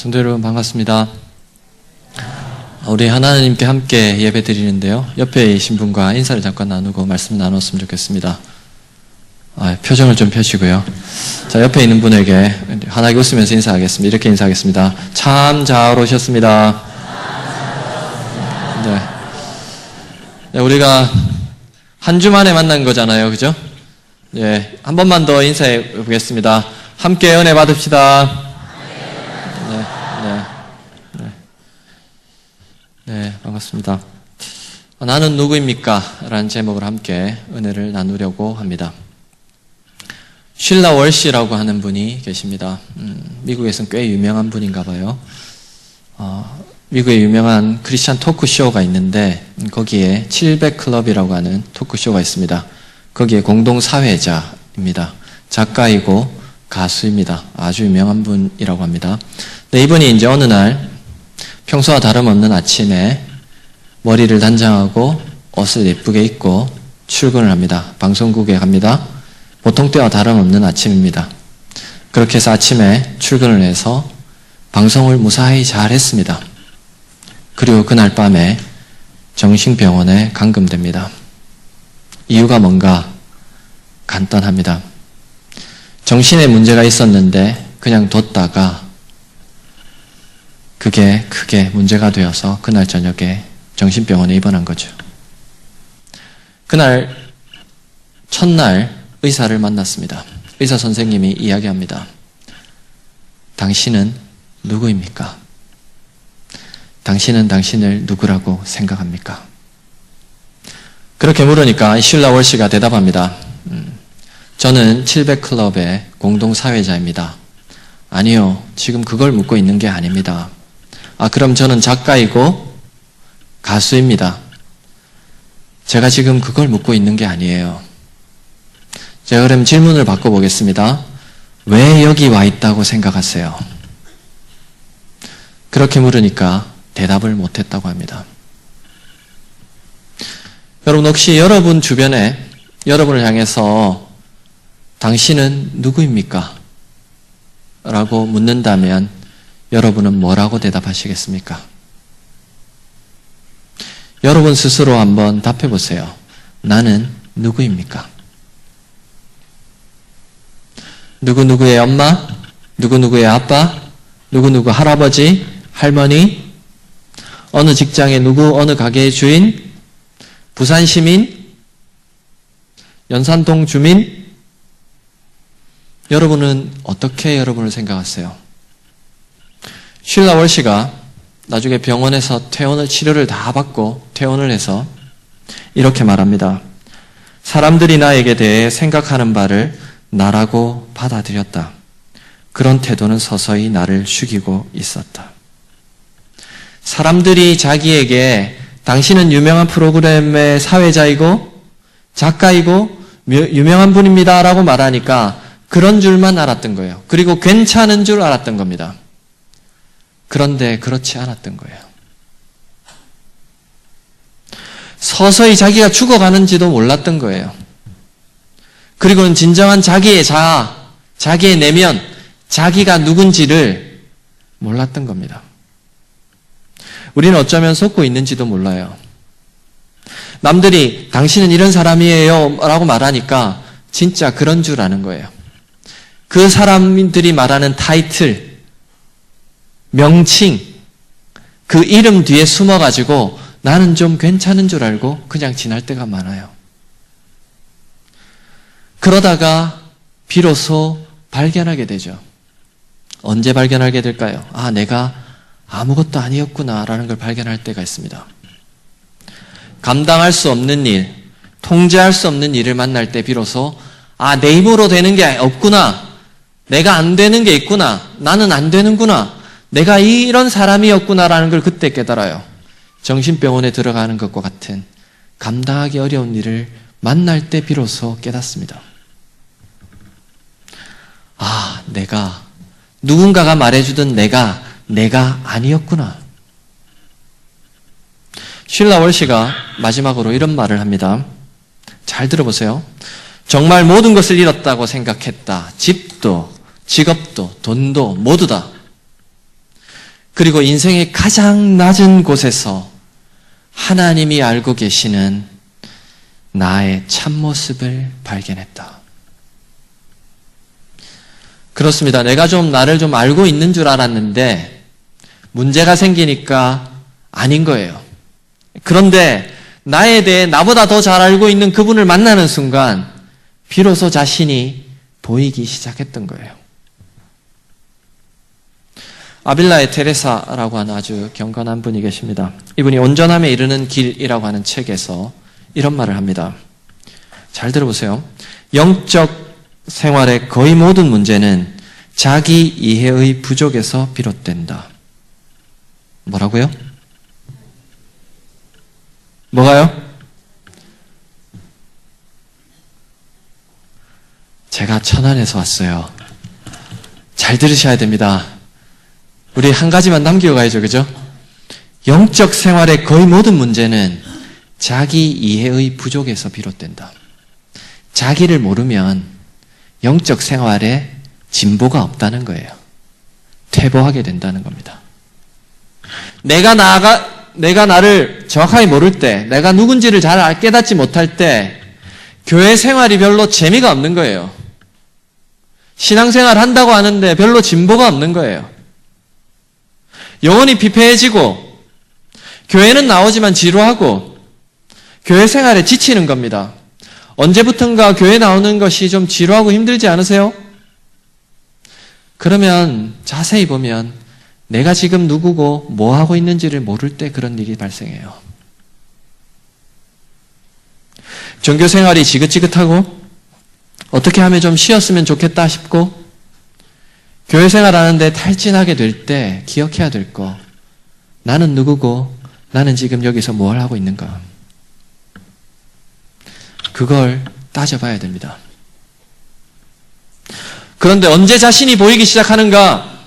성도 여러분 반갑습니다. 우리 하나님께 함께 예배 드리는데요. 옆에 계신 분과 인사를 잠깐 나누고 말씀 나눴으면 좋겠습니다. 표정을 좀 펴시고요. 자, 옆에 있는 분에게 환하게 웃으면서 인사하겠습니다. 이렇게 인사하겠습니다. 참 잘 오셨습니다. 네, 우리가 한 주 만에 만난 거잖아요. 그죠? 예, 한 번만 더 인사해 보겠습니다. 함께 은혜 받읍시다. 네, 반갑습니다. 나는 누구입니까? 라는 제목으로 함께 은혜를 나누려고 합니다. 쉴라 월시라고 하는 분이 계십니다. 미국에서는 꽤 유명한 분인가 봐요. 미국에 유명한 크리스찬 토크쇼가 있는데 거기에 700클럽이라고 하는 토크쇼가 있습니다. 거기에 공동사회자입니다. 작가이고 가수입니다. 아주 유명한 분이라고 합니다. 네, 이분이 이제 어느 날 평소와 다름없는 아침에 머리를 단장하고 옷을 예쁘게 입고 출근을 합니다. 방송국에 갑니다. 보통 때와 다름없는 아침입니다. 그렇게 해서 아침에 출근을 해서 방송을 무사히 잘 했습니다. 그리고 그날 밤에 정신병원에 감금됩니다. 이유가 뭔가 간단합니다. 정신에 문제가 있었는데 그냥 뒀다가 그게 크게 문제가 되어서 그날 저녁에 정신병원에 입원한 거죠. 그날 첫날 의사를 만났습니다. 의사 선생님이 이야기합니다. 당신은 누구입니까? 당신은 당신을 누구라고 생각합니까? 그렇게 물으니까 쉴라 월시가 대답합니다. 저는 700클럽의 공동사회자입니다. 아니요, 지금 그걸 묻고 있는 게 아닙니다. 그럼 저는 작가이고 가수입니다. 제가 지금 그걸 묻고 있는 게 아니에요. 제가 그럼 질문을 바꿔보겠습니다. 왜 여기 와 있다고 생각하세요? 그렇게 물으니까 대답을 못했다고 합니다. 여러분 혹시 여러분 주변에 여러분을 향해서 당신은 누구입니까? 라고 묻는다면 여러분은 뭐라고 대답하시겠습니까? 여러분 스스로 한번 답해 보세요. 나는 누구입니까? 누구누구의 엄마? 누구누구의 아빠? 누구누구 할아버지? 할머니? 어느 직장의 누구? 어느 가게의 주인? 부산 시민? 연산동 주민? 여러분은 어떻게 여러분을 생각하세요? 쉴라 월시가 나중에 병원에서 치료를 다 받고 퇴원을 해서 이렇게 말합니다. 사람들이 나에게 대해 생각하는 바를 나라고 받아들였다. 그런 태도는 서서히 나를 죽이고 있었다. 사람들이 자기에게 당신은 유명한 프로그램의 사회자이고 작가이고 유명한 분입니다 라고 말하니까 그런 줄만 알았던 거예요. 그리고 괜찮은 줄 알았던 겁니다. 그런데 그렇지 않았던 거예요. 서서히 자기가 죽어가는지도 몰랐던 거예요. 그리고는 진정한 자기의 자아, 자기의 내면, 자기가 누군지를 몰랐던 겁니다. 우리는 어쩌면 속고 있는지도 몰라요. 남들이 당신은 이런 사람이에요 라고 말하니까 진짜 그런 줄 아는 거예요. 그 사람들이 말하는 타이틀, 명칭, 그 이름 뒤에 숨어가지고 나는 좀 괜찮은 줄 알고 그냥 지날 때가 많아요. 그러다가 비로소 발견하게 되죠. 언제 발견하게 될까요? 내가 아무것도 아니었구나 라는 걸 발견할 때가 있습니다. 감당할 수 없는 일, 통제할 수 없는 일을 만날 때 비로소 내 힘으로 되는 게 없구나. 내가 안 되는 게 있구나. 나는 안 되는구나. 내가 이런 사람이었구나라는 걸 그때 깨달아요. 정신병원에 들어가는 것과 같은 감당하기 어려운 일을 만날 때 비로소 깨닫습니다. 내가 누군가가 말해주던 내가 아니었구나. 쉴라 월시가 마지막으로 이런 말을 합니다. 잘 들어보세요. 정말 모든 것을 잃었다고 생각했다. 집도, 직업도, 돈도 모두 다. 그리고 인생의 가장 낮은 곳에서 하나님이 알고 계시는 나의 참모습을 발견했다. 그렇습니다. 내가 나를 좀 알고 있는 줄 알았는데 문제가 생기니까 아닌 거예요. 그런데 나에 대해 나보다 더 잘 알고 있는 그분을 만나는 순간 비로소 자신이 보이기 시작했던 거예요. 아빌라의 테레사라고 하는 아주 경건한 분이 계십니다. 이분이 온전함에 이르는 길이라고 하는 책에서 이런 말을 합니다. 잘 들어보세요. 영적 생활의 거의 모든 문제는 자기 이해의 부족에서 비롯된다. 뭐라고요? 뭐가요? 제가 천안에서 왔어요. 잘 들으셔야 됩니다. 우리 한 가지만 남겨가야죠, 그죠? 영적 생활의 거의 모든 문제는 자기 이해의 부족에서 비롯된다. 자기를 모르면 영적 생활에 진보가 없다는 거예요. 퇴보하게 된다는 겁니다. 내가 나를 정확하게 모를 때, 내가 누군지를 잘 깨닫지 못할 때, 교회 생활이 별로 재미가 없는 거예요. 신앙생활 한다고 하는데 별로 진보가 없는 거예요. 영혼이 피폐해지고, 교회는 나오지만 지루하고, 교회 생활에 지치는 겁니다. 언제부턴가 교회 나오는 것이 좀 지루하고 힘들지 않으세요? 그러면 자세히 보면 내가 지금 누구고 뭐 하고 있는지를 모를 때 그런 일이 발생해요. 종교 생활이 지긋지긋하고 어떻게 하면 좀 쉬었으면 좋겠다 싶고 교회 생활하는데 탈진하게 될 때 기억해야 될 거. 나는 누구고 나는 지금 여기서 뭘 하고 있는가. 그걸 따져봐야 됩니다. 그런데 언제 자신이 보이기 시작하는가?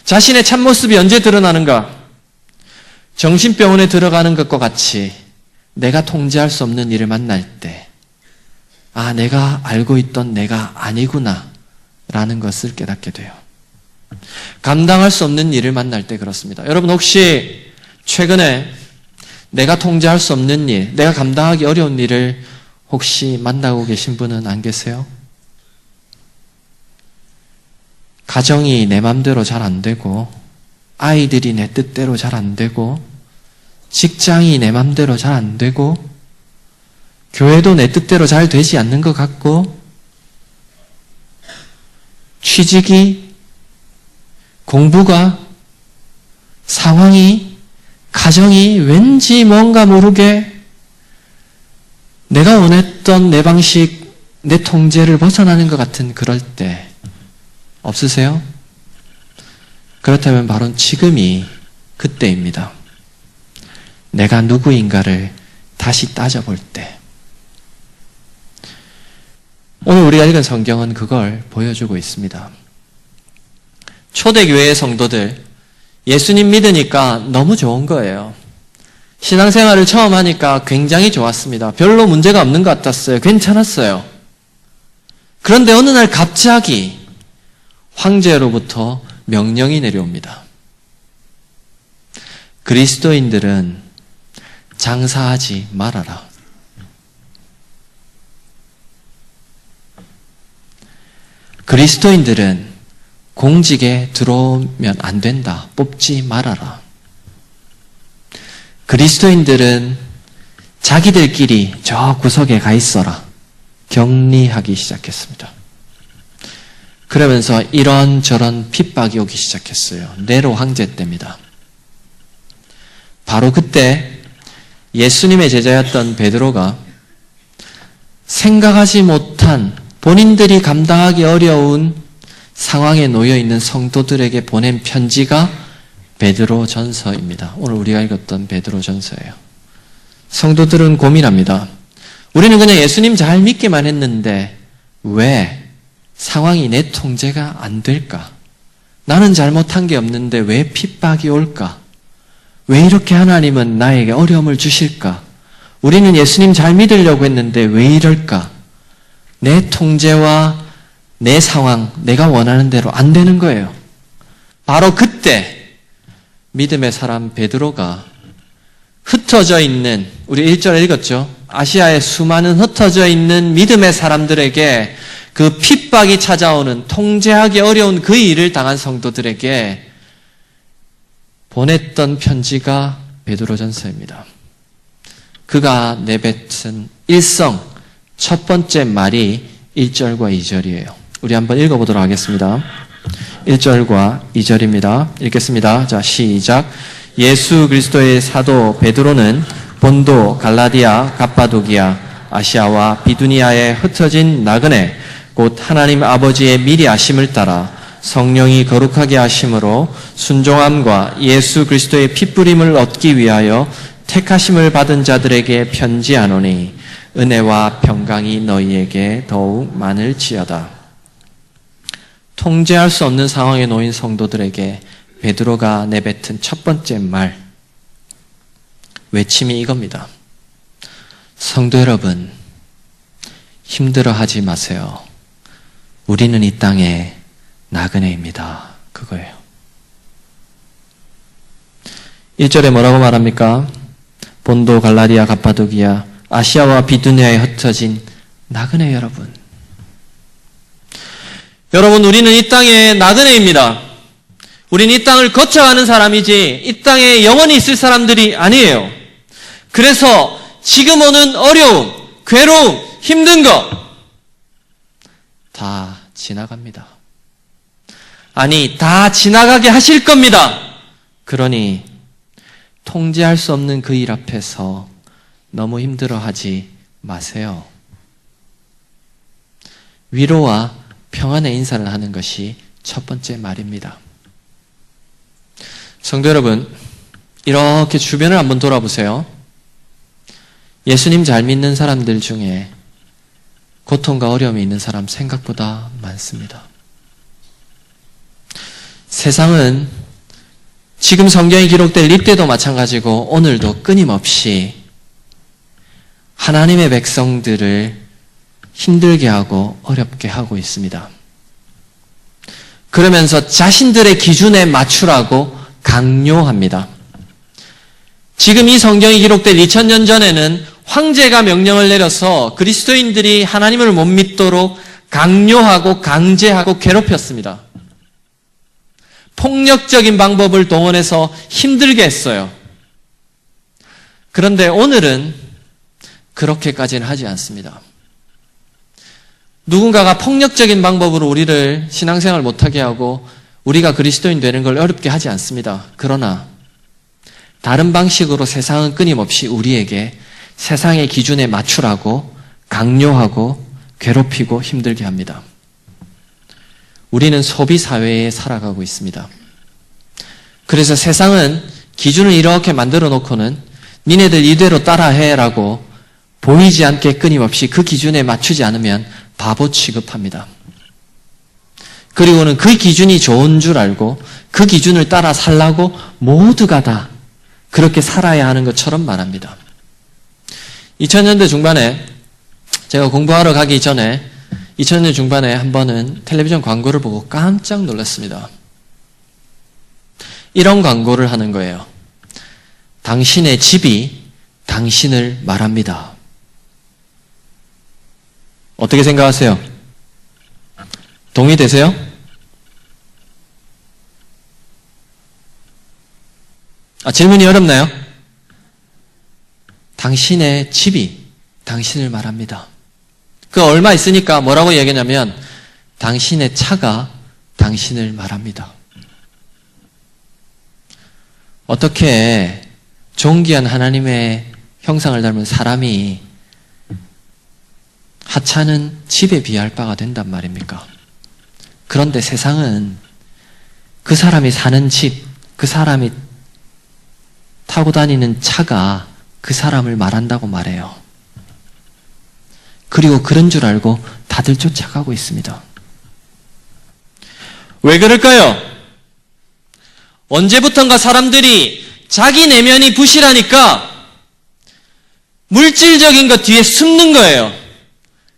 자신의 참모습이 언제 드러나는가? 정신병원에 들어가는 것과 같이 내가 통제할 수 없는 일을 만날 때, 아, 내가 알고 있던 내가 아니구나 라는 것을 깨닫게 돼요. 감당할 수 없는 일을 만날 때 그렇습니다. 여러분 혹시 최근에 내가 통제할 수 없는 일, 내가 감당하기 어려운 일을 혹시 만나고 계신 분은 안 계세요? 가정이 내 맘대로 잘 안 되고, 아이들이 내 뜻대로 잘 안 되고, 직장이 내 맘대로 잘 안 되고, 교회도 내 뜻대로 잘 되지 않는 것 같고, 취직이, 공부가, 상황이, 가정이 왠지 뭔가 모르게 내가 원했던 내 방식, 내 통제를 벗어나는 것 같은 그럴 때 없으세요? 그렇다면 바로 지금이 그때입니다. 내가 누구인가를 다시 따져볼 때. 오늘 우리가 읽은 성경은 그걸 보여주고 있습니다. 초대교회의 성도들, 예수님 믿으니까 너무 좋은 거예요. 신앙생활을 처음 하니까 굉장히 좋았습니다. 별로 문제가 없는 것 같았어요. 괜찮았어요. 그런데 어느 날 갑자기 황제로부터 명령이 내려옵니다. 그리스도인들은 장사하지 말아라. 그리스도인들은 공직에 들어오면 안 된다. 뽑지 말아라. 그리스도인들은 자기들끼리 저 구석에 가 있어라. 격리하기 시작했습니다. 그러면서 이런저런 핍박이 오기 시작했어요. 네로 황제 때입니다. 바로 그때 예수님의 제자였던 베드로가 생각하지 못한 본인들이 감당하기 어려운 상황에 놓여 있는 성도들에게 보낸 편지가 베드로 전서입니다. 오늘 우리가 읽었던 베드로 전서예요. 성도들은 고민합니다. 우리는 그냥 예수님 잘 믿기만 했는데 왜 상황이 내 통제가 안 될까? 나는 잘못한 게 없는데 왜 핍박이 올까? 왜 이렇게 하나님은 나에게 어려움을 주실까? 우리는 예수님 잘 믿으려고 했는데 왜 이럴까? 내 통제와 내 상황, 내가 원하는 대로 안 되는 거예요. 바로 그때 믿음의 사람 베드로가 흩어져 있는, 우리 1절에 읽었죠? 아시아에 수많은 흩어져 있는 믿음의 사람들에게 그 핍박이 찾아오는, 통제하기 어려운 그 일을 당한 성도들에게 보냈던 편지가 베드로전서입니다. 그가 내뱉은 일성 첫 번째 말이 1절과 2절이에요. 우리 한번 읽어보도록 하겠습니다. 1절과 2절입니다. 읽겠습니다. 자, 시작. 예수 그리스도의 사도 베드로는 본도, 갈라디아, 갑바도기아, 아시아와 비두니아에 흩어진 나그네 곧 하나님 아버지의 미리 아심을 따라 성령이 거룩하게 하심으로 순종함과 예수 그리스도의 핏부림을 얻기 위하여 택하심을 받은 자들에게 편지하노니 은혜와 평강이 너희에게 더욱 많을지어다. 통제할 수 없는 상황에 놓인 성도들에게 베드로가 내뱉은 첫 번째 말, 외침이 이겁니다. 성도 여러분, 힘들어하지 마세요. 우리는 이 땅에 나그네입니다. 그거예요. 1절에 뭐라고 말합니까? 본도, 갈라디아, 갑바도기아, 아시아와 비두니아에 흩어진 나그네 여러분. 여러분, 우리는 이 땅의 나그네입니다. 우리는 이 땅을 거쳐가는 사람이지 이 땅에 영원히 있을 사람들이 아니에요. 그래서 지금 오는 어려움, 괴로움, 힘든 거 다 지나갑니다. 아니, 다 지나가게 하실 겁니다. 그러니 통제할 수 없는 그 일 앞에서 너무 힘들어하지 마세요. 위로와 평안의 인사를 하는 것이 첫 번째 말입니다. 성도 여러분, 이렇게 주변을 한번 돌아보세요. 예수님 잘 믿는 사람들 중에 고통과 어려움이 있는 사람 생각보다 많습니다. 세상은 지금 성경이 기록될 이때도 마찬가지고 오늘도 끊임없이 하나님의 백성들을 힘들게 하고 어렵게 하고 있습니다. 그러면서 자신들의 기준에 맞추라고 강요합니다. 지금 이 성경이 기록될 2000년 전에는 황제가 명령을 내려서 그리스도인들이 하나님을 못 믿도록 강요하고 강제하고 괴롭혔습니다. 폭력적인 방법을 동원해서 힘들게 했어요. 그런데 오늘은 그렇게까지는 하지 않습니다. 누군가가 폭력적인 방법으로 우리를 신앙생활 못하게 하고 우리가 그리스도인 되는 걸 어렵게 하지 않습니다. 그러나 다른 방식으로 세상은 끊임없이 우리에게 세상의 기준에 맞추라고 강요하고 괴롭히고 힘들게 합니다. 우리는 소비 사회에 살아가고 있습니다. 그래서 세상은 기준을 이렇게 만들어 놓고는 니네들 이대로 따라해라고 보이지 않게 끊임없이 그 기준에 맞추지 않으면 바보 취급합니다. 그리고는 그 기준이 좋은 줄 알고 그 기준을 따라 살라고 모두가 다 그렇게 살아야 하는 것처럼 말합니다. 2000년대 중반에 제가 공부하러 가기 전에 2000년 중반에 한 번은 텔레비전 광고를 보고 깜짝 놀랐습니다. 이런 광고를 하는 거예요. 당신의 집이 당신을 말합니다. 어떻게 생각하세요? 동의되세요? 질문이 어렵나요? 당신의 집이 당신을 말합니다. 그 얼마 있으니까 뭐라고 얘기하냐면 당신의 차가 당신을 말합니다. 어떻게 존귀한 하나님의 형상을 닮은 사람이 하찮은 집에 비할 바가 된단 말입니까? 그런데 세상은 그 사람이 사는 집, 그 사람이 타고 다니는 차가 그 사람을 말한다고 말해요. 그리고 그런 줄 알고 다들 쫓아가고 있습니다. 왜 그럴까요? 언제부턴가 사람들이 자기 내면이 부실하니까 물질적인 것 뒤에 숨는 거예요.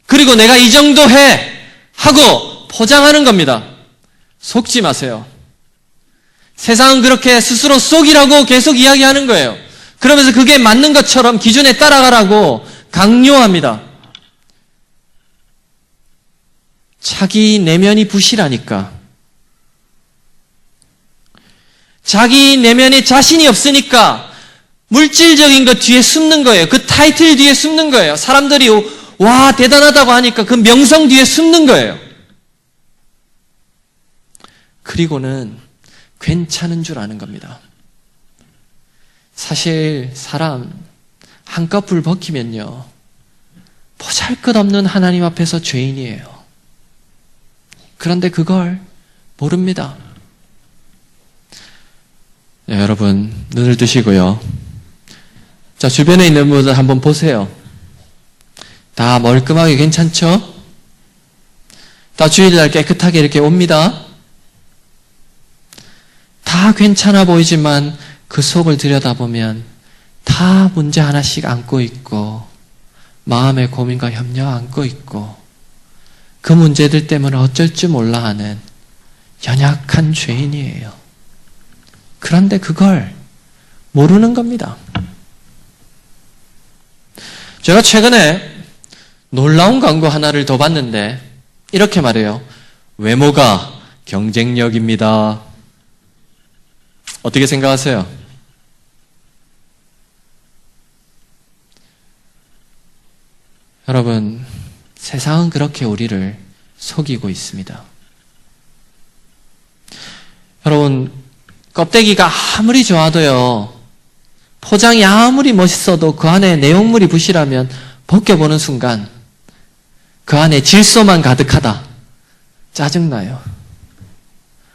그리고 내가 이 정도 해! 하고 포장하는 겁니다. 속지 마세요. 세상은 그렇게 스스로 쏙이라고 계속 이야기하는 거예요. 그러면서 그게 맞는 것처럼 기준에 따라가라고 강요합니다. 자기 내면이 부실하니까, 자기 내면에 자신이 없으니까 물질적인 것 뒤에 숨는 거예요. 그 타이틀 뒤에 숨는 거예요. 사람들이 와 대단하다고 하니까 그 명성 뒤에 숨는 거예요. 그리고는 괜찮은 줄 아는 겁니다. 사실 사람 한꺼풀 벗기면요, 보잘것없는 하나님 앞에서 죄인이에요. 그런데 그걸 모릅니다. 네, 여러분 눈을 뜨시고요. 자, 주변에 있는 분들 한번 보세요. 다 멀끔하게 괜찮죠? 다 주일날 깨끗하게 이렇게 옵니다. 다 괜찮아 보이지만 그 속을 들여다보면 다 문제 하나씩 안고 있고 마음의 고민과 염려 안고 있고 그 문제들 때문에 어쩔 줄 몰라 하는 연약한 죄인이에요. 그런데 그걸 모르는 겁니다. 제가 최근에 놀라운 광고 하나를 더 봤는데 이렇게 말해요. 외모가 경쟁력입니다. 어떻게 생각하세요? 여러분, 세상은 그렇게 우리를 속이고 있습니다. 여러분, 껍데기가 아무리 좋아도요, 포장이 아무리 멋있어도 그 안에 내용물이 부실하면 벗겨보는 순간 그 안에 질소만 가득하다. 짜증나요.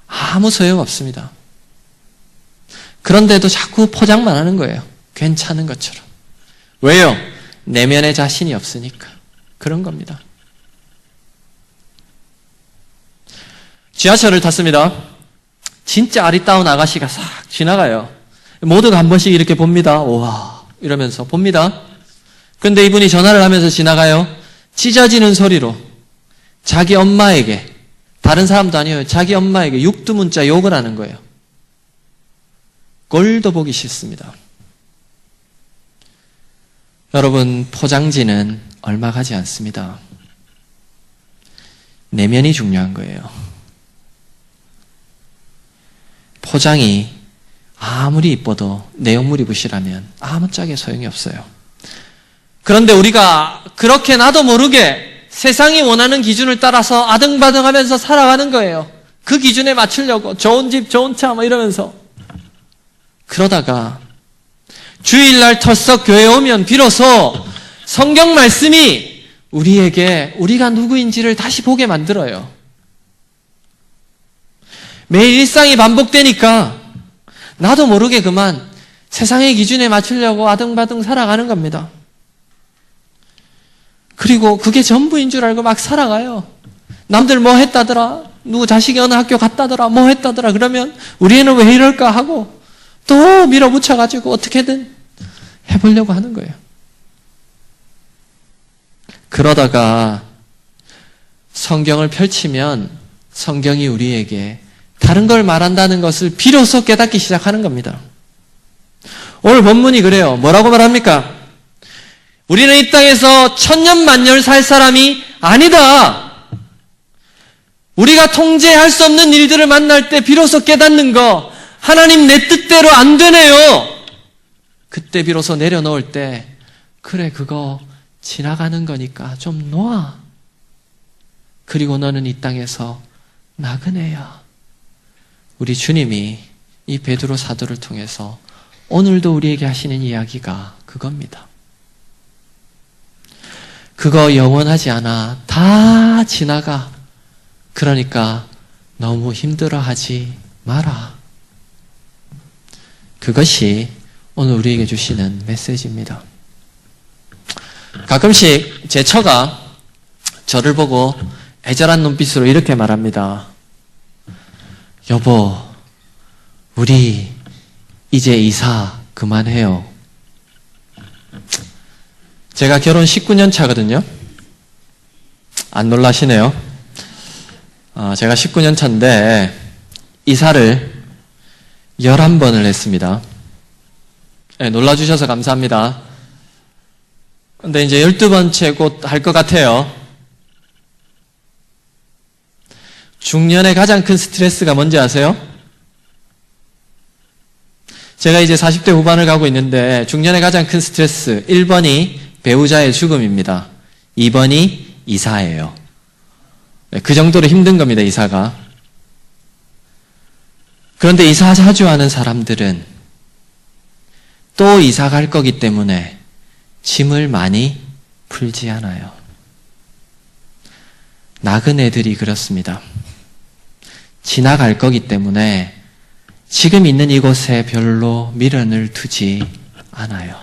아무 소용없습니다. 그런데도 자꾸 포장만 하는 거예요. 괜찮은 것처럼. 왜요? 내면에 자신이 없으니까. 그런 겁니다. 지하철을 탔습니다. 진짜 아리따운 아가씨가 싹 지나가요. 모두가 한 번씩 이렇게 봅니다. 우와 이러면서 봅니다. 그런데 이분이 전화를 하면서 지나가요. 찢어지는 소리로 자기 엄마에게, 다른 사람도 아니에요, 자기 엄마에게 육두문자 욕을 하는 거예요. 꼴도 보기 싫습니다. 여러분, 포장지는 얼마 가지 않습니다. 내면이 중요한 거예요. 포장이 아무리 이뻐도 내용물이 부실하면 아무짝에 소용이 없어요. 그런데 우리가 그렇게 나도 모르게 세상이 원하는 기준을 따라서 아등바등하면서 살아가는 거예요. 그 기준에 맞추려고 좋은 집, 좋은 차 뭐 이러면서. 그러다가 주일날 털썩 교회에 오면 비로소 성경 말씀이 우리에게 우리가 누구인지를 다시 보게 만들어요. 매일 일상이 반복되니까 나도 모르게 그만 세상의 기준에 맞추려고 아등바등 살아가는 겁니다. 그리고 그게 전부인 줄 알고 막 살아가요. 남들 뭐 했다더라, 누구 자식이 어느 학교 갔다더라, 뭐 했다더라, 그러면 우리 애는 왜 이럴까 하고 또 밀어붙여가지고 어떻게든 해보려고 하는 거예요. 그러다가 성경을 펼치면 성경이 우리에게 다른 걸 말한다는 것을 비로소 깨닫기 시작하는 겁니다. 오늘 본문이 그래요. 뭐라고 말합니까? 우리는 이 땅에서 천년만년을 살 사람이 아니다. 우리가 통제할 수 없는 일들을 만날 때 비로소 깨닫는 거, 하나님 내 뜻대로 안 되네요. 그때 비로소 내려놓을 때, 그래 그거 지나가는 거니까 좀 놓아. 그리고 너는 이 땅에서 나그네야. 우리 주님이 이 베드로 사도를 통해서 오늘도 우리에게 하시는 이야기가 그겁니다. 그거 영원하지 않아. 다 지나가. 그러니까 너무 힘들어하지 마라. 그것이 오늘 우리에게 주시는 메시지입니다. 가끔씩 제 처가 저를 보고 애절한 눈빛으로 이렇게 말합니다. 여보, 우리 이제 이사 그만해요. 제가 결혼 19년 차거든요. 안 놀라시네요. 제가 19년 차인데 이사를 11번을 했습니다. 네, 놀라주셔서 감사합니다. 근데 이제 12번째 곧 할 것 같아요. 중년의 가장 큰 스트레스가 뭔지 아세요? 제가 이제 40대 후반을 가고 있는데 중년의 가장 큰 스트레스 1번이 배우자의 죽음입니다. 2번이 이사예요. 그 정도로 힘든 겁니다, 이사가. 그런데 이사 자주 하는 사람들은 또 이사 갈 거기 때문에 짐을 많이 풀지 않아요. 나그네들이 그렇습니다. 지나갈 거기 때문에 지금 있는 이곳에 별로 미련을 두지 않아요.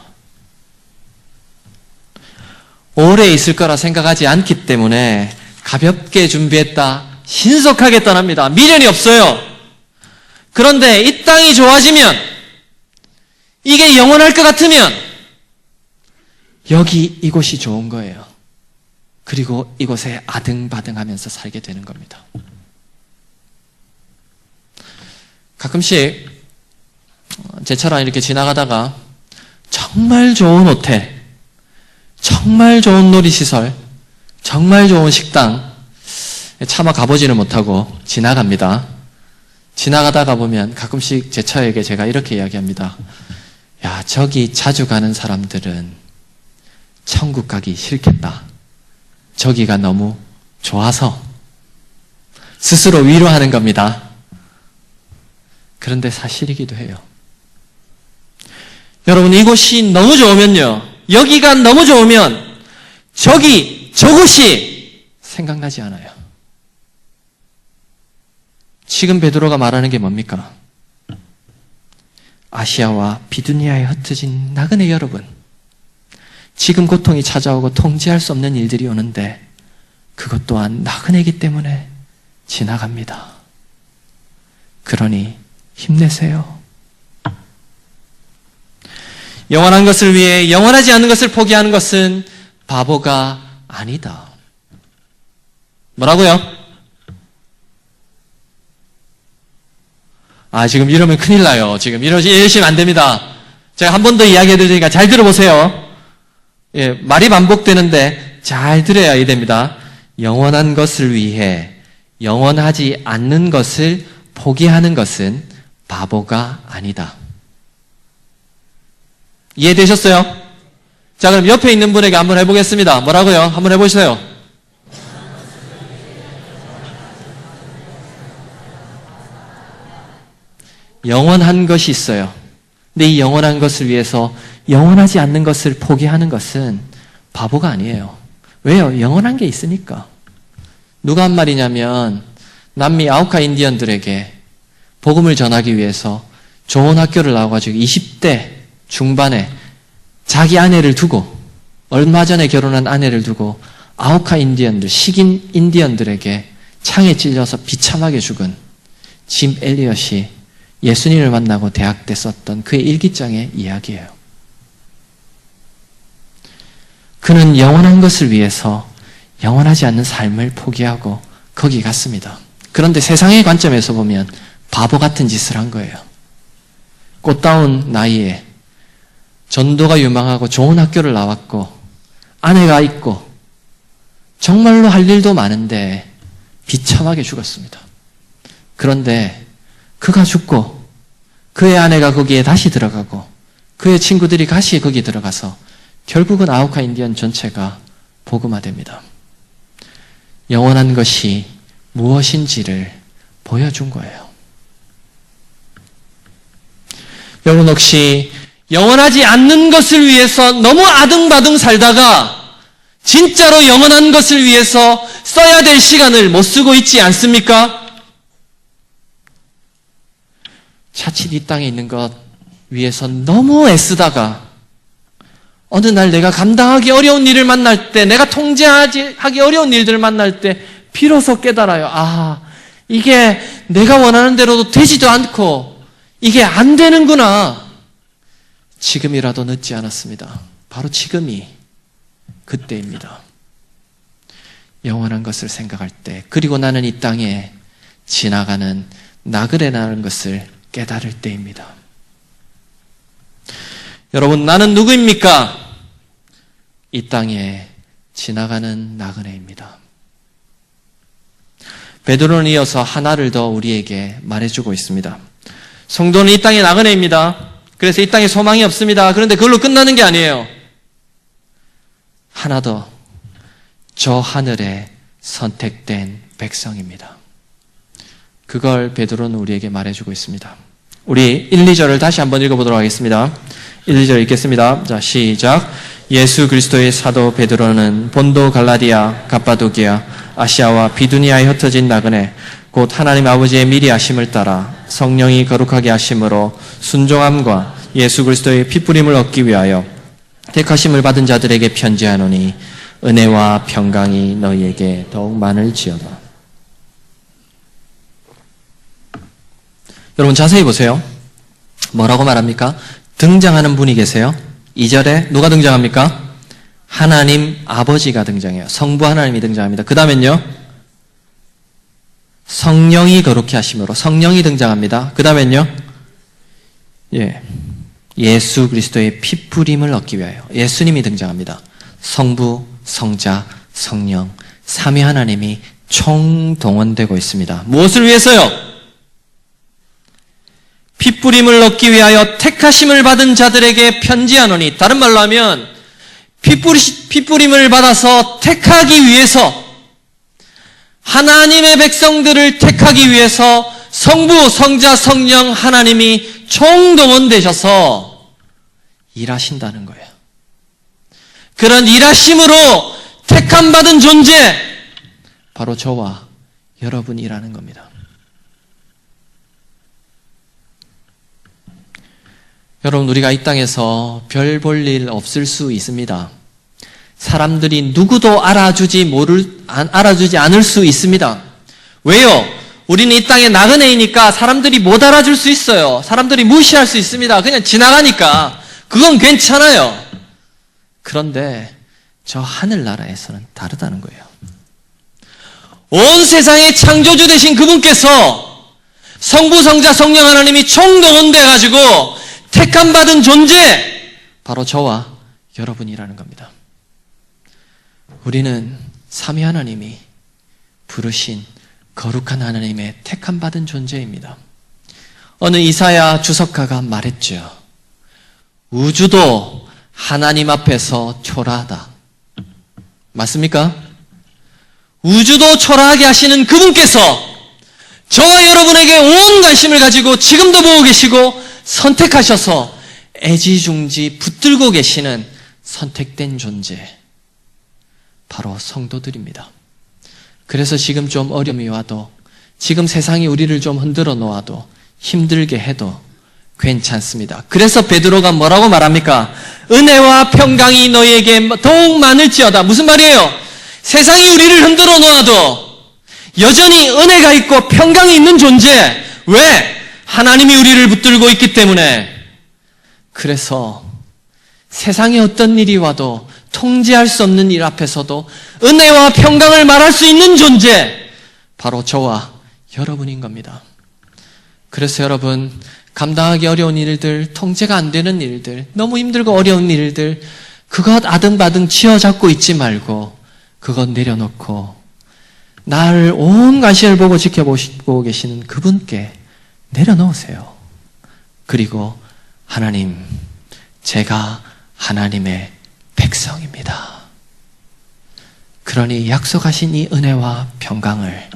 오래 있을 거라 생각하지 않기 때문에 가볍게 준비했다, 신속하게 떠납니다. 미련이 없어요. 그런데 이 땅이 좋아지면, 이게 영원할 것 같으면 이곳이 좋은 거예요. 그리고 이곳에 아등바등하면서 살게 되는 겁니다. 가끔씩 제 차랑 이렇게 지나가다가 정말 좋은 호텔, 정말 좋은 놀이시설, 정말 좋은 식당, 차마 가보지는 못하고 지나갑니다. 지나가다가 보면 가끔씩 제 차에게 제가 이렇게 이야기합니다. 야, 저기 자주 가는 사람들은 천국 가기 싫겠다. 저기가 너무 좋아서 스스로 위로하는 겁니다. 그런데 사실이기도 해요. 여러분, 이곳이 너무 좋으면요, 여기가 너무 좋으면 저곳이 생각나지 않아요. 지금 베드로가 말하는 게 뭡니까? 아시아와 비두니아에 흩어진 나그네 여러분, 지금 고통이 찾아오고 통제할 수 없는 일들이 오는데 그것 또한 나그네이기 때문에 지나갑니다. 그러니 힘내세요. 영원한 것을 위해 영원하지 않은 것을 포기하는 것은 바보가 아니다. 뭐라고요? 지금 이러면 큰일 나요. 지금 이러시면 안 됩니다. 제가 한 번 더 이야기해 드릴 테니까 잘 들어보세요. 예, 말이 반복되는데 잘 들어야 됩니다. 영원한 것을 위해 영원하지 않는 것을 포기하는 것은 바보가 아니다. 이해되셨어요? 자, 그럼 옆에 있는 분에게 한번 해보겠습니다. 뭐라고요? 한번 해보세요. 영원한 것이 있어요. 근데 이 영원한 것을 위해서 영원하지 않는 것을 포기하는 것은 바보가 아니에요. 왜요? 영원한 게 있으니까. 누가 한 말이냐면 남미 아우카 인디언들에게 복음을 전하기 위해서 좋은 학교를 나와가지고 20대 중반에 자기 아내를 두고, 얼마 전에 결혼한 아내를 두고 아우카 인디언들, 식인 인디언들에게 창에 찔려서 비참하게 죽은 짐 엘리엇이 예수님을 만나고 대학 때 썼던 그의 일기장의 이야기예요. 그는 영원한 것을 위해서 영원하지 않는 삶을 포기하고 거기 갔습니다. 그런데 세상의 관점에서 보면 바보 같은 짓을 한 거예요. 꽃다운 나이에 전도가 유망하고 좋은 학교를 나왔고 아내가 있고 정말로 할 일도 많은데 비참하게 죽었습니다. 그런데 그가 죽고 그의 아내가 거기에 다시 들어가고 그의 친구들이 다시 거기 들어가서 결국은 아우카 인디언 전체가 복음화됩니다. 영원한 것이 무엇인지를 보여준 거예요. 여러분, 혹시 영원하지 않는 것을 위해서 너무 아등바등 살다가 진짜로 영원한 것을 위해서 써야 될 시간을 못 쓰고 있지 않습니까? 자칫 이 땅에 있는 것 위해서 너무 애쓰다가 어느 날 내가 감당하기 어려운 일을 만날 때, 내가 통제하기 어려운 일들을 만날 때 비로소 깨달아요. 이게 내가 원하는 대로도 되지도 않고 이게 안 되는구나. 지금이라도 늦지 않았습니다. 바로 지금이 그때입니다. 영원한 것을 생각할 때, 그리고 나는 이 땅에 지나가는 나그네라는 것을 깨달을 때입니다. 여러분, 나는 누구입니까? 이 땅에 지나가는 나그네입니다. 베드로는 이어서 하나를 더 우리에게 말해주고 있습니다. 성도는 이 땅의 나그네입니다. 그래서 이 땅에 소망이 없습니다. 그런데 그걸로 끝나는 게 아니에요. 하나 더, 저 하늘에 선택된 백성입니다. 그걸 베드로는 우리에게 말해주고 있습니다. 우리 1, 2절을 다시 한번 읽어보도록 하겠습니다. 1, 2절 읽겠습니다. 자, 시작. 예수 그리스도의 사도 베드로는 본도 갈라디아, 갑바도기아, 아시아와 비두니아에 흩어진 나그네 곧 하나님 아버지의 미리 하심을 따라 성령이 거룩하게 하심으로 순종함과 예수 그리스도의 핏부림을 얻기 위하여 택하심을 받은 자들에게 편지하노니 은혜와 평강이 너희에게 더욱 많을지어다. 여러분 자세히 보세요. 뭐라고 말합니까? 등장하는 분이 계세요. 2절에 누가 등장합니까? 하나님 아버지가 등장해요. 성부 하나님이 등장합니다. 그 다음엔요, 성령이 거룩히 하심으로 성령이 등장합니다. 그 다음엔요, 예수 그리스도의 핏부림을 얻기 위하여 예수님이 등장합니다. 성부, 성자, 성령, 삼위 하나님이 총동원되고 있습니다. 무엇을 위해서요? 핏부림을 얻기 위하여 택하심을 받은 자들에게 편지하노니, 다른 말로 하면 핏부림을 받아서 택하기 위해서, 하나님의 백성들을 택하기 위해서 성부, 성자, 성령 하나님이 총동원되셔서 일하신다는 거예요. 그런 일하심으로 택함 받은 존재, 바로 저와 여러분이라는 겁니다. 여러분, 우리가 이 땅에서 별 볼 일 없을 수 있습니다. 사람들이 누구도 알아주지 않을 수 있습니다. 왜요? 우리는 이 땅에 나그네이니까 사람들이 못 알아줄 수 있어요. 사람들이 무시할 수 있습니다. 그냥 지나가니까. 그건 괜찮아요. 그런데 저 하늘나라에서는 다르다는 거예요. 온 세상의 창조주 되신 그분께서 성부, 성자, 성령 하나님이 총동원돼가지고 택함 받은 존재, 바로 저와 여러분이라는 겁니다. 우리는 삼위 하나님이 부르신 거룩한 하나님의 택함 받은 존재입니다. 어느 이사야 주석가가 말했죠. 우주도 하나님 앞에서 초라하다. 맞습니까? 우주도 초라하게 하시는 그분께서 저와 여러분에게 온 관심을 가지고 지금도 보고 계시고 선택하셔서 애지중지 붙들고 계시는 선택된 존재, 바로 성도들입니다. 그래서 지금 좀 어려움이 와도, 지금 세상이 우리를 좀 흔들어 놓아도, 힘들게 해도 괜찮습니다. 그래서 베드로가 뭐라고 말합니까? 은혜와 평강이 너희에게 더욱 많을지어다. 무슨 말이에요? 세상이 우리를 흔들어 놓아도 여전히 은혜가 있고 평강이 있는 존재. 왜? 하나님이 우리를 붙들고 있기 때문에. 그래서 세상에 어떤 일이 와도 통제할 수 없는 일 앞에서도 은혜와 평강을 말할 수 있는 존재, 바로 저와 여러분인 겁니다. 그래서 여러분, 감당하기 어려운 일들, 통제가 안 되는 일들, 너무 힘들고 어려운 일들, 그것 아등바등 쥐어잡고 있지 말고 그것 내려놓고 나를 온 관심을 보고 지켜보시고 계시는 그분께 내려놓으세요. 그리고 하나님, 제가 하나님의 백성입니다. 그러니 약속하신 이 은혜와 평강을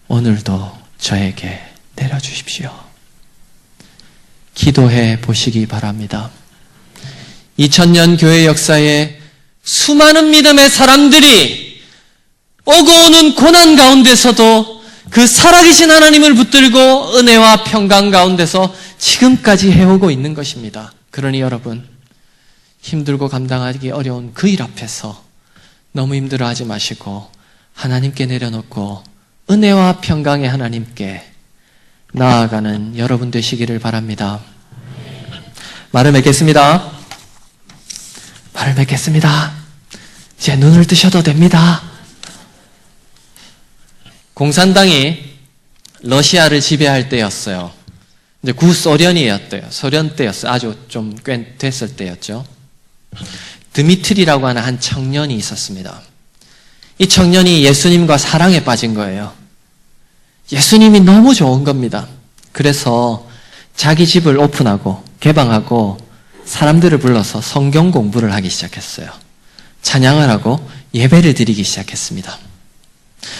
오늘도 저에게 내려주십시오. 기도해 보시기 바랍니다. 2000년 교회 역사에 수많은 믿음의 사람들이 오고 오는 고난 가운데서도 그 살아계신 하나님을 붙들고 은혜와 평강 가운데서 지금까지 해오고 있는 것입니다. 그러니 여러분, 힘들고 감당하기 어려운 그 일 앞에서 너무 힘들어하지 마시고 하나님께 내려놓고 은혜와 평강의 하나님께 나아가는 여러분 되시기를 바랍니다. 말을 맺겠습니다. 말을 맺겠습니다. 이제 눈을 뜨셔도 됩니다. 공산당이 러시아를 지배할 때였어요. 이제 구소련이었대요. 소련 때였어요. 아주 좀 꽤 됐을 때였죠. 드미트리라고 하는 한 청년이 있었습니다. 이 청년이 예수님과 사랑에 빠진 거예요. 예수님이 너무 좋은 겁니다. 그래서 자기 집을 오픈하고 개방하고 사람들을 불러서 성경 공부를 하기 시작했어요. 찬양을 하고 예배를 드리기 시작했습니다.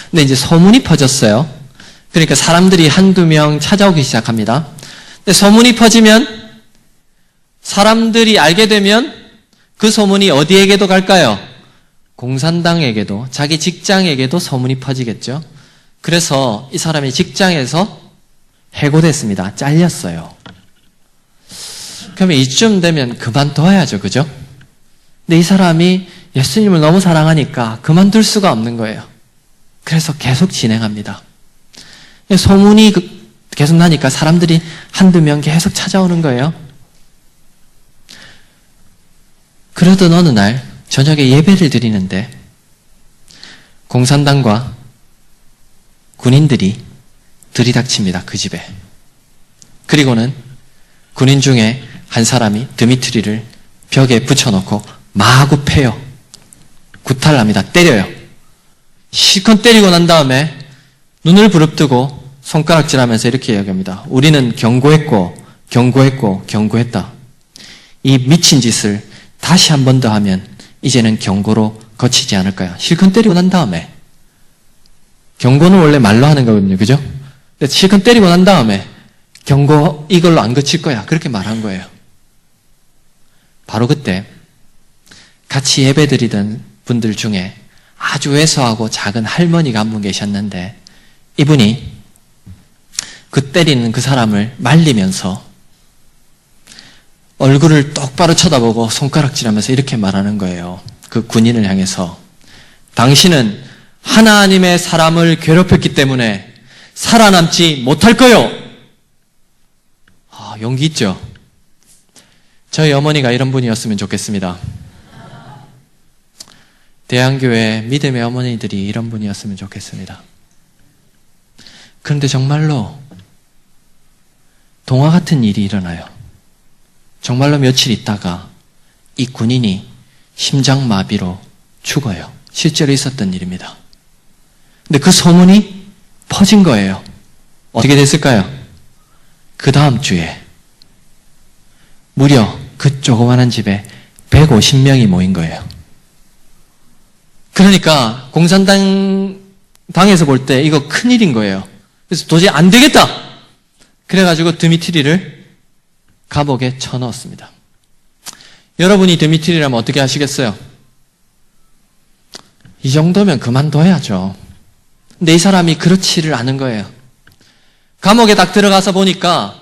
근데 이제 소문이 퍼졌어요. 그러니까 사람들이 한두 명 찾아오기 시작합니다. 근데 소문이 퍼지면 사람들이 알게 되면 그 소문이 어디에게도 갈까요? 공산당에게도 자기 직장에게도 소문이 퍼지겠죠. 그래서 이 사람이 직장에서 해고됐습니다. 잘렸어요. 그러면 이쯤 되면 그만둬야죠. 그죠? 근데 이 사람이 예수님을 너무 사랑하니까 그만둘 수가 없는 거예요. 그래서 계속 진행합니다. 소문이 계속 나니까 사람들이 한두 명 계속 찾아오는 거예요. 그러던 어느 날 저녁에 예배를 드리는데 공산당과 군인들이 들이닥칩니다. 그 집에. 그리고는 군인 중에 한 사람이 드미트리를 벽에 붙여놓고 마구 패요. 구탈합니다. 때려요. 실컷 때리고 난 다음에 눈을 부릅뜨고 손가락질하면서 이렇게 이야기합니다. 우리는 경고했고 경고했고 경고했다. 이 미친 짓을 다시 한 번 더 하면 이제는 경고로 거치지 않을까요? 실컷 때리고 난 다음에. 경고는 원래 말로 하는 거거든요. 그죠? 근데 실컷 때리고 난 다음에 경고 이걸로 안 거칠 거야. 그렇게 말한 거예요. 바로 그때 같이 예배드리던 분들 중에 아주 왜소하고 작은 할머니가 한 분 계셨는데 이분이 그 때리는 그 사람을 말리면서 얼굴을 똑바로 쳐다보고 손가락질하면서 이렇게 말하는 거예요. 그 군인을 향해서 당신은 하나님의 사람을 괴롭혔기 때문에 살아남지 못할 거요. 용기 있죠? 저희 어머니가 이런 분이었으면 좋겠습니다. 대한교회 믿음의 어머니들이 이런 분이었으면 좋겠습니다. 그런데 정말로 동화 같은 일이 일어나요. 정말로 며칠 있다가 이 군인이 심장마비로 죽어요. 실제로 있었던 일입니다. 근데 그 소문이 퍼진 거예요. 어떻게 됐을까요? 그 다음 주에 무려 그 조그마한 집에 150명이 모인 거예요. 그러니까 공산당에서 볼 때 이거 큰일인 거예요. 그래서 도저히 안 되겠다. 그래가지고 드미트리를 감옥에 쳐넣었습니다. 여러분이 드미트리라면 어떻게 하시겠어요? 이 정도면 그만둬야죠. 근데 이 사람이 그렇지를 않은 거예요. 감옥에 딱 들어가서 보니까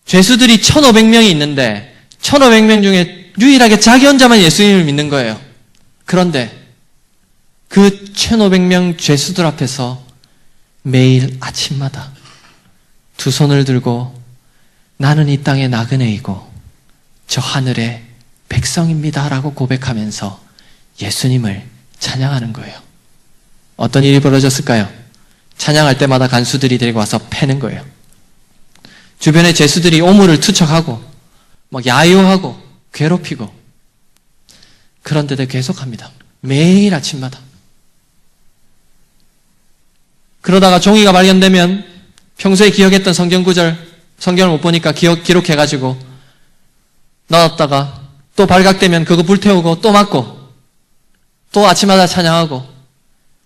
죄수들이 1,500명이 있는데 1,500명 중에 유일하게 자기 혼자만 예수님을 믿는 거예요. 그런데 그 1,500명 죄수들 앞에서 매일 아침마다 두 손을 들고 나는 이 땅의 나그네이고 저 하늘의 백성입니다 라고 고백하면서 예수님을 찬양하는 거예요. 어떤 일이 벌어졌을까요? 찬양할 때마다 간수들이 데리고 와서 패는 거예요. 주변의 죄수들이 오물을 투척하고 막 야유하고 괴롭히고 그런데도 계속합니다. 매일 아침마다. 그러다가 종이가 발견되면 평소에 기억했던 성경 구절, 성경을 못 보니까 기록해가지고 넣었다가 또 발각되면 그거 불태우고 또 맞고 또 아침마다 찬양하고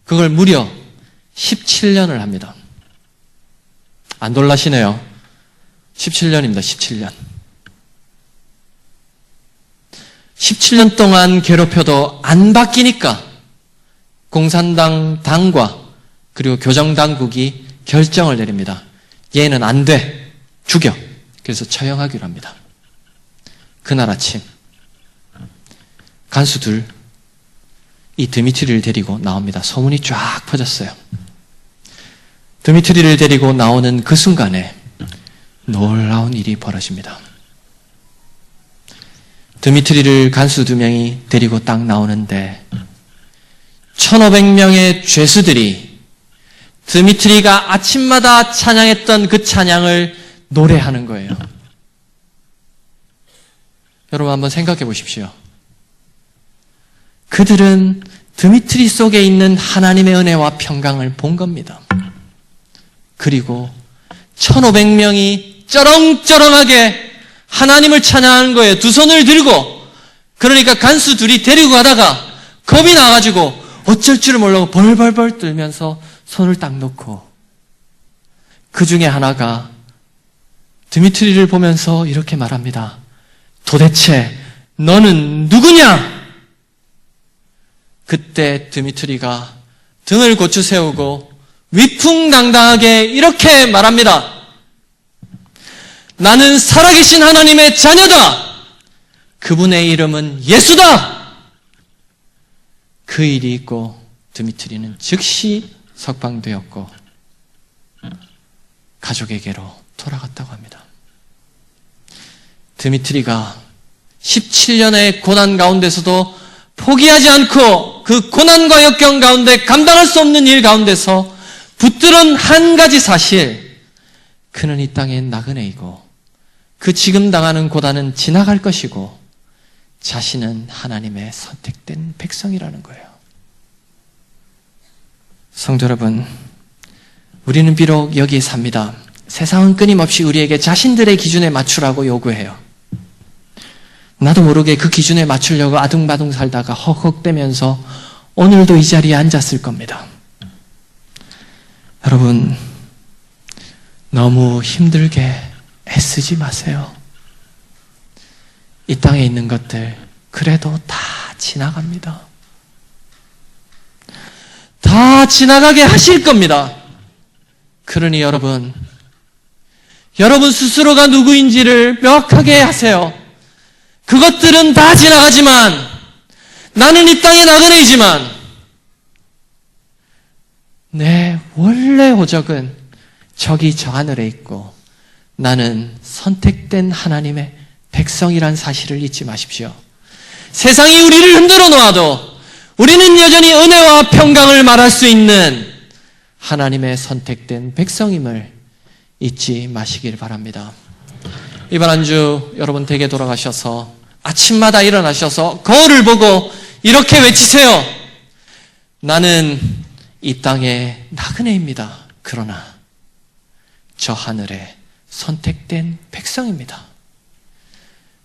그걸 무려 17년을 합니다. 안 놀라시네요. 17년입니다. 17년. 17년 동안 괴롭혀도 안 바뀌니까 공산당 당과 그리고 교정 당국이 결정을 내립니다. 얘는 안 돼. 죽여. 그래서 처형하기로 합니다. 그날 아침 간수들 이 드미트리를 데리고 나옵니다. 소문이 쫙 퍼졌어요. 드미트리를 데리고 나오는 그 순간에 놀라운 일이 벌어집니다. 드미트리를 간수 2명이 데리고 딱 나오는데 1,500명의 죄수들이 드미트리가 아침마다 찬양했던 그 찬양을 노래하는 거예요. 여러분 한번 생각해 보십시오. 그들은 드미트리 속에 있는 하나님의 은혜와 평강을 본 겁니다. 그리고 1500명이 쩌렁쩌렁하게 하나님을 찬양하는 거예요. 두 손을 들고. 그러니까 간수 둘이 데리고 가다가 겁이 나가지고 어쩔 줄을 모르고 벌벌벌 떨면서 손을 딱 놓고, 그 중에 하나가 드미트리를 보면서 이렇게 말합니다. 도대체 너는 누구냐? 그때 드미트리가 등을 고추 세우고 위풍당당하게 이렇게 말합니다. 나는 살아계신 하나님의 자녀다. 그분의 이름은 예수다. 그 일이 있고 드미트리는 즉시 석방되었고 가족에게로 돌아갔다고 합니다. 드미트리가 17년의 고난 가운데서도 포기하지 않고 그 고난과 역경 가운데 감당할 수 없는 일 가운데서 붙들은 한 가지 사실, 그는 이 땅의 나그네이고 그 지금 당하는 고난은 지나갈 것이고 자신은 하나님의 선택된 백성이라는 거예요. 성도 여러분, 우리는 비록 여기에 삽니다. 세상은 끊임없이 우리에게 자신들의 기준에 맞추라고 요구해요. 나도 모르게 그 기준에 맞추려고 아둥바둥 살다가 헉헉대면서 오늘도 이 자리에 앉았을 겁니다. 여러분, 너무 힘들게 애쓰지 마세요. 이 땅에 있는 것들 그래도 다 지나갑니다. 다 지나가게 하실 겁니다. 그러니 여러분 스스로가 누구인지를 명확하게 하세요. 그것들은 다 지나가지만 나는 이 땅의 나그네이지만 내 원래 호적은 저기 저 하늘에 있고 나는 선택된 하나님의 백성이란 사실을 잊지 마십시오. 세상이 우리를 흔들어 놓아도 우리는 여전히 은혜와 평강을 말할 수 있는 하나님의 선택된 백성임을 잊지 마시길 바랍니다. 이번 한 주 여러분 댁에 돌아가셔서 아침마다 일어나셔서 거울을 보고 이렇게 외치세요. 나는 이 땅의 나그네입니다. 그러나 저 하늘의 선택된 백성입니다.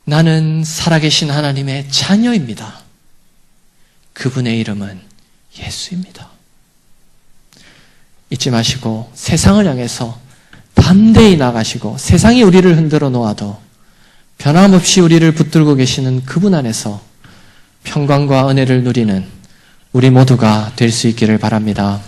나는 살아계신 하나님의 자녀입니다. 그분의 이름은 예수입니다. 잊지 마시고 세상을 향해서 담대히 나가시고 세상이 우리를 흔들어 놓아도 변함없이 우리를 붙들고 계시는 그분 안에서 평강과 은혜를 누리는 우리 모두가 될 수 있기를 바랍니다.